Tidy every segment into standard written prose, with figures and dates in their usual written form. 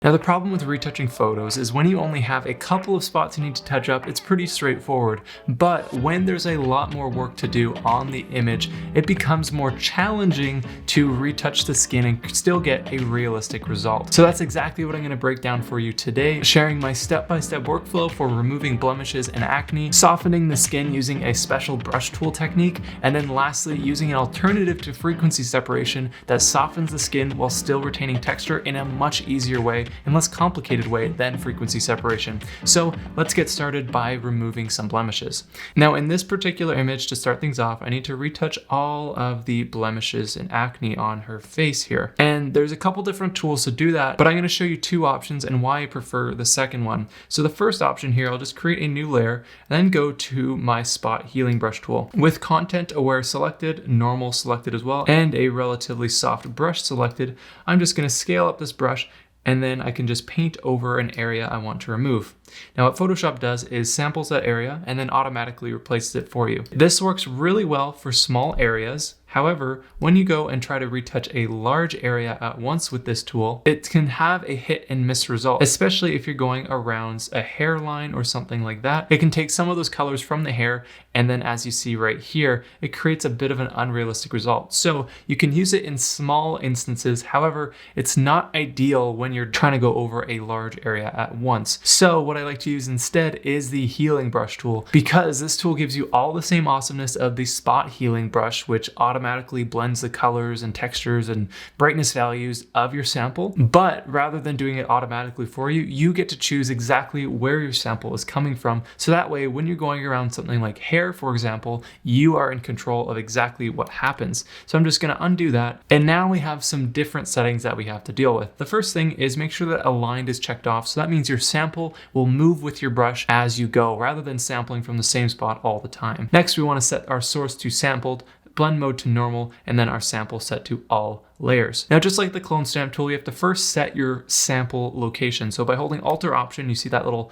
Now the problem with retouching photos is when you only have a couple of spots you need to touch up, it's pretty straightforward. But when there's a lot more work to do on the image, it becomes more challenging to retouch the skin and still get a realistic result. So that's exactly what I'm gonna break down for you today, sharing my step-by-step workflow for removing blemishes and acne, softening the skin using a special brush tool technique, and then lastly, using an alternative to frequency separation that softens the skin while still retaining texture in a much easier way and less complicated way than frequency separation. So let's get started by removing some blemishes. Now in this particular image, to start things off, I need to retouch all of the blemishes and acne on her face here. And there's a couple different tools to do that, but I'm gonna show you two options and why I prefer the second one. So the first option here, I'll just create a new layer and then go to my spot healing brush tool. With content aware selected, normal selected as well, and a relatively soft brush selected, I'm just gonna scale up this brush and then I can just paint over an area I want to remove. Now what Photoshop does is samples that area and then automatically replaces it for you. This works really well for small areas. However, when you go and try to retouch a large area at once with this tool, it can have a hit and miss result, especially if you're going around a hairline or something like that. It can take some of those colors from the hair, and then as you see right here, it creates a bit of an unrealistic result. So you can use it in small instances. However, it's not ideal when you're trying to go over a large area at once. So what I like to use instead is the healing brush tool, because this tool gives you all the same awesomeness of the spot healing brush, which automatically blends the colors and textures and brightness values of your sample. But rather than doing it automatically for you, you get to choose exactly where your sample is coming from. So that way, when you're going around something like hair, for example, you are in control of exactly what happens. So I'm just gonna undo that. And now we have some different settings that we have to deal with. The first thing is make sure that aligned is checked off. So that means your sample will move with your brush as you go, rather than sampling from the same spot all the time. Next, we wanna set our source to sampled, blend mode to normal, and then our sample set to all layers. Now, just like the clone stamp tool, you have to first set your sample location. So by holding Alt or Option, you see that little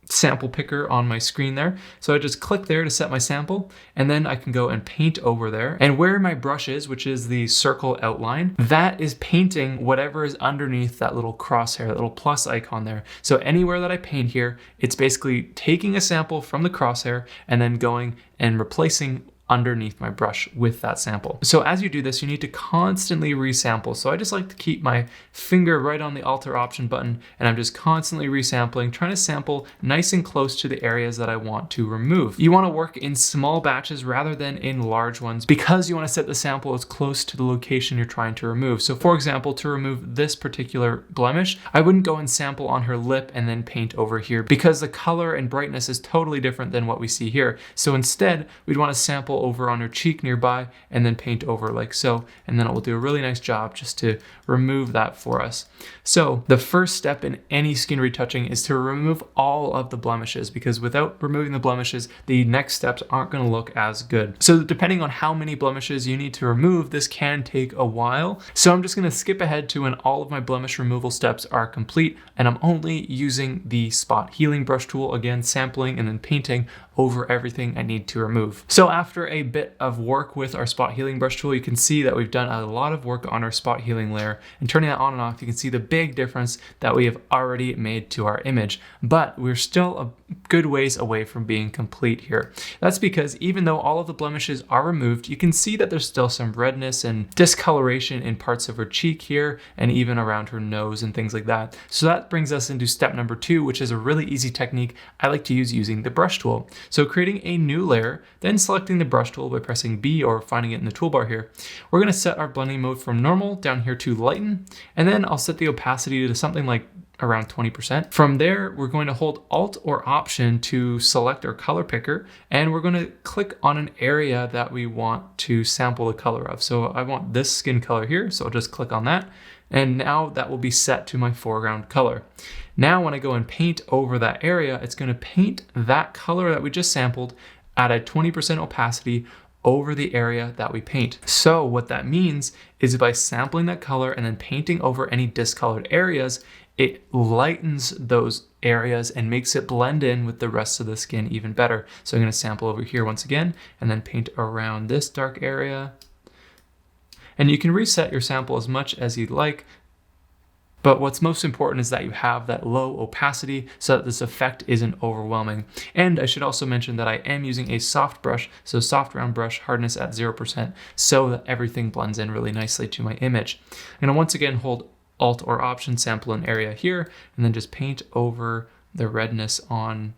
sample picker on my screen there. So I just click there to set my sample, and then I can go and paint over there. And where my brush is, which is the circle outline, that is painting whatever is underneath that little crosshair, that little plus icon there. So anywhere that I paint here, it's basically taking a sample from the crosshair and then going and replacing underneath my brush with that sample. So as you do this, you need to constantly resample. So I just like to keep my finger right on the Alt or Option button, and I'm just constantly resampling, trying to sample nice and close to the areas that I want to remove. You want to work in small batches rather than in large ones, because you want to set the sample as close to the location you're trying to remove. So for example, to remove this particular blemish, I wouldn't go and sample on her lip and then paint over here, because the color and brightness is totally different than what we see here. So instead, we'd want to sample over on her cheek nearby and then paint over like so, and then it will do a really nice job just to remove that for us. So the first step in any skin retouching is to remove all of the blemishes, because without removing the blemishes, the next steps aren't going to look as good. So depending on how many blemishes you need to remove, this can take a while. So I'm just going to skip ahead to when all of my blemish removal steps are complete, and I'm only using the spot healing brush tool, again sampling and then painting over everything I need to remove. So after a bit of work with our spot healing brush tool, you can see that we've done a lot of work on our spot healing layer, and turning that on and off, you can see the big difference that we have already made to our image. But we're still a good ways away from being complete here. That's because even though all of the blemishes are removed, you can see that there's still some redness and discoloration in parts of her cheek here, and even around her nose and things like that. So that brings us into step number 2, which is a really easy technique I like to use using the brush tool. So creating a new layer, then selecting the brush tool by pressing B or finding it in the toolbar here. We're going to set our blending mode from normal down here to lighten, and then I'll set the opacity to something like around 20%. From there, we're going to hold Alt or Option to select our color picker, and we're going to click on an area that we want to sample the color of. So I want this skin color here, so I'll just click on that, and now that will be set to my foreground color. Now when I go and paint over that area, it's going to paint that color that we just sampled at a 20% opacity over the area that we paint. So what that means is by sampling that color and then painting over any discolored areas, it lightens those areas and makes it blend in with the rest of the skin even better. So I'm going to sample over here once again and then paint around this dark area. And you can reset your sample as much as you'd like. But what's most important is that you have that low opacity so that this effect isn't overwhelming. And I should also mention that I am using a soft brush, so soft round brush, hardness at 0%, so that everything blends in really nicely to my image. I'm gonna once again hold Alt or Option, sample an area here, and then just paint over the redness on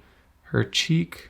her cheek.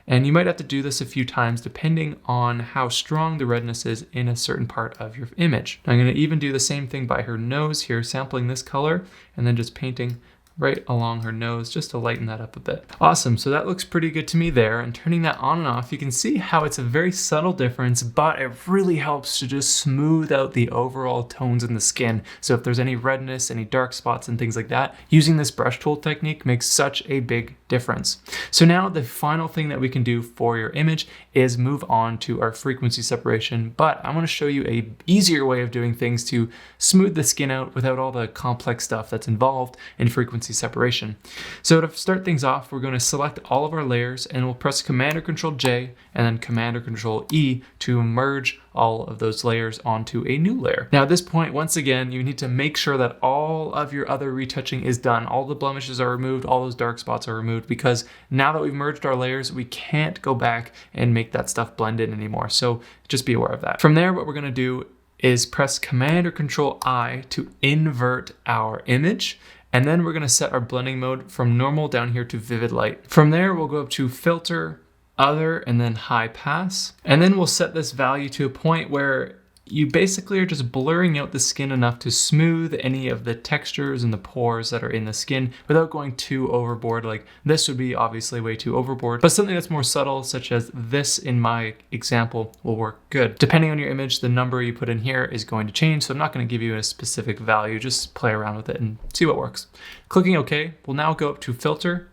And you might have to do this a few times depending on how strong the redness is in a certain part of your image. I'm going to even do the same thing by her nose here, sampling this color and then just painting right along her nose just to lighten that up a bit. Awesome, so that looks pretty good to me there, and turning that on and off, you can see how it's a very subtle difference, but it really helps to just smooth out the overall tones in the skin. So if there's any redness, any dark spots and things like that, using this brush tool technique makes such a big difference. So now the final thing that we can do for your image is move on to our frequency separation, but I want to show you a easier way of doing things to smooth the skin out without all the complex stuff that's involved in frequency separation. So to start things off, we're going to select all of our layers and we'll press Command or Control J and then Command or Control E to merge all of those layers onto a new layer. Now at this point, once again, you need to make sure that all of your other retouching is done. All the blemishes are removed, all those dark spots are removed, because now that we've merged our layers, we can't go back and make that stuff blend in anymore. So just be aware of that. From there, what we're going to do is press Command or Control I to invert our image. And then we're going to set our blending mode from normal down here to vivid light. From there, we'll go up to filter, other, and then high pass. And then we'll set this value to a point where you basically are just blurring out the skin enough to smooth any of the textures and the pores that are in the skin without going too overboard. Like this would be obviously way too overboard, but something that's more subtle, such as this in my example, will work good. Depending on your image, the number you put in here is going to change, so I'm not going to give you a specific value. Just play around with it and see what works. Clicking OK, we'll now go up to filter,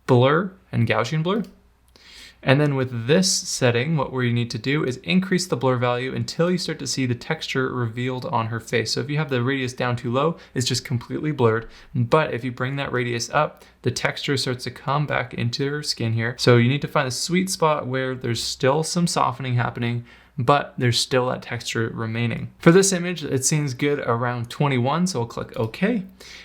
blur, and Gaussian blur. And then with this setting, what we need to do is increase the blur value until you start to see the texture revealed on her face. So if you have the radius down too low, it's just completely blurred. But if you bring that radius up, the texture starts to come back into her skin here. So you need to find a sweet spot where there's still some softening happening, but there's still that texture remaining. For this image, it seems good around 21, so I'll click OK.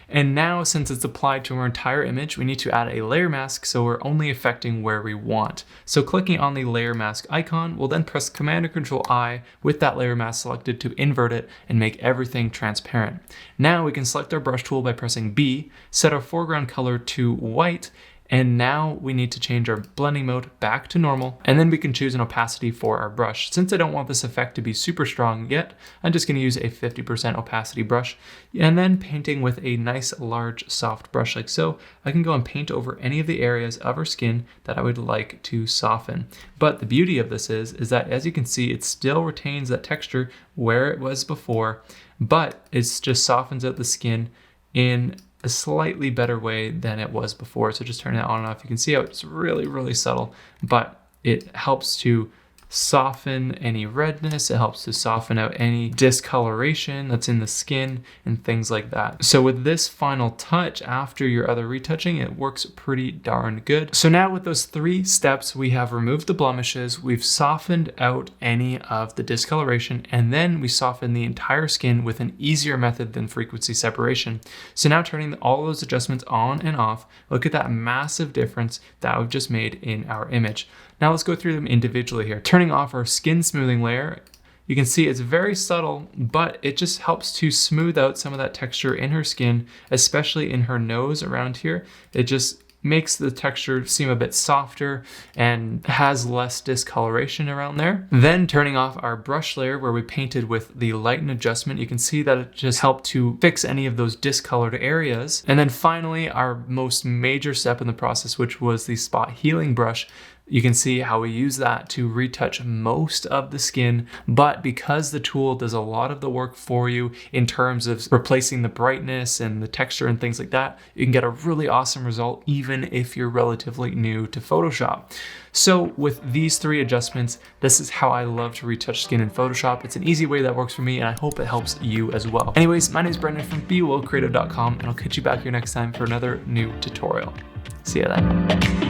And now, since it's applied to our entire image, we need to add a layer mask so we're only affecting where we want. So clicking on the layer mask icon, we'll then press Command or Control I with that layer mask selected to invert it and make everything transparent. Now we can select our brush tool by pressing B, set our foreground color to white, and now we need to change our blending mode back to normal, and then we can choose an opacity for our brush. Since I don't want this effect to be super strong yet, I'm just going to use a 50% opacity brush, and then painting with a nice large soft brush like so, I can go and paint over any of the areas of our skin that I would like to soften. But the beauty of this is that, as you can see, it still retains that texture where it was before, but it just softens out the skin in a slightly better way than it was before. So just turning that on and off, you can see how it's really, really subtle, but it helps to soften any redness. It helps to soften out any discoloration that's in the skin and things like that. So with this final touch after your other retouching, it works pretty darn good. So now with those 3 steps, we have removed the blemishes, we've softened out any of the discoloration, and then we soften the entire skin with an easier method than frequency separation. So now turning all those adjustments on and off, look at that massive difference that we've just made in our image. Now let's go through them individually here. Turning off our skin smoothing layer, you can see it's very subtle, but it just helps to smooth out some of that texture in her skin, especially in her nose around here. It just makes the texture seem a bit softer and has less discoloration around there. Then turning off our brush layer where we painted with the Lighten adjustment, you can see that it just helped to fix any of those discolored areas. And then finally, our most major step in the process, which was the spot healing brush. You can see how we use that to retouch most of the skin, but because the tool does a lot of the work for you in terms of replacing the brightness and the texture and things like that, you can get a really awesome result even if you're relatively new to Photoshop. So with these 3 adjustments, this is how I love to retouch skin in Photoshop. It's an easy way that works for me, and I hope it helps you as well. Anyways, my name is Brendan from BeWellCreative.com, and I'll catch you back here next time for another new tutorial. See you then.